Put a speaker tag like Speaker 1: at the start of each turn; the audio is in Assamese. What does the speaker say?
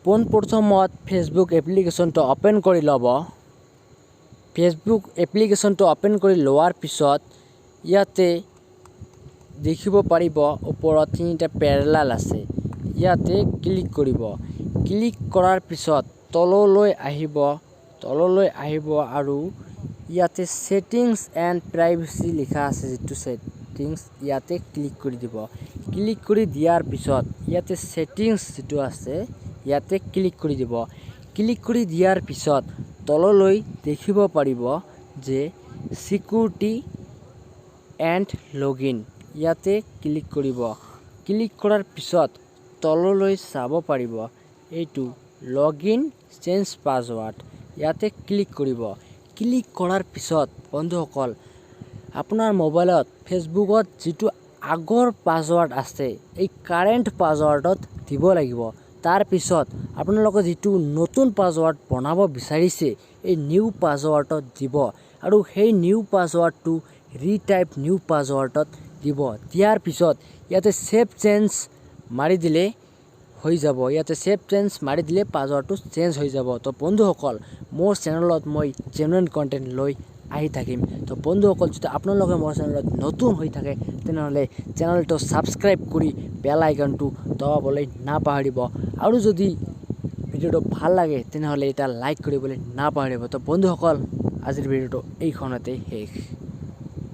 Speaker 1: পোনপ্ৰথমত ফেচবুক এপ্লিকেশ্যনটো অপেন কৰি ল'ব। ফেচবুক এপ্লিকেশ্যনটো অপেন কৰি লোৱাৰ পিছত ইয়াতে দেখিব পাৰিব ওপৰত তিনিটা পেৰেলাল আছে। ইয়াতে ক্লিক কৰিব। ক্লিক কৰাৰ পিছত তললৈ আহিব আৰু ইয়াতে সেটিংস এণ্ড প্ৰাইভেচি লিখা আছে, যেটো সেটিংস ইয়াতে ক্লিক কৰি দিব। ক্লিক কৰি দিয়াৰ পিছত ইয়াতে সেটিংস যেটো আছে ইয়াতে ক্লিক কৰি দিব। ক্লিক কৰি দিয়াৰ পিছত তললৈ দেখিব পাৰিব যে সিকিউৰিটি এণ্ড লগইন ইয়াতে ক্লিক কৰিব। ক্লিক কৰাৰ পিছত তললৈ চাব পাৰিব এইটো লগইন চেঞ্জ পাছৱৰ্ড ইয়াতে ক্লিক কৰিব। ক্লিক কৰাৰ পিছত বন্ধুসকল আপোনাৰ মোবাইলত ফেচবুকত যেটো আগৰ পাছৱৰ্ড আছে এই কাৰেণ্ট পাছৱৰ্ডত দিব লাগিব। তাৰ পিছত আপোনালোকে যেটো নতুন পাছৱৰ্ড বনাব বিচাৰিছে এই নিউ পাছৱৰ্ডত দিব আৰু সেই নিউ পাছৱৰ্ডটো ৰিটাইপ নিউ পাছৱৰ্ডত দিব। দিয়াৰ পিছত ইয়াতে সেভ চেঞ্জ মাৰি দিলে হৈ যাব। ইয়াতে সেভ চেঞ্জ মাৰি দিলে পাছৱৰ্ডটো চেঞ্জ হৈ যাব। তো বন্ধুসকল মোৰ চেনেলত মই জেনুইন কন্টেন্ট লৈ আহি থাকিম। তো বন্ধুসকল যদি আপোনালোকে মোৰ চেনেলত নতুন হৈ থাকে তেনেহ'লে চেনেলটো সাবস্ক্ৰাইব কৰি বেল আইকনটো দবাবলৈ নাপাহৰিব আৰু যদি ভিডিওটো ভাল লাগে তেনেহ'লে এটা লাইক কৰিবলৈ নাপাহৰিব। তো বন্ধুসকল আজিৰ ভিডিওটো এইখনতে শেষ।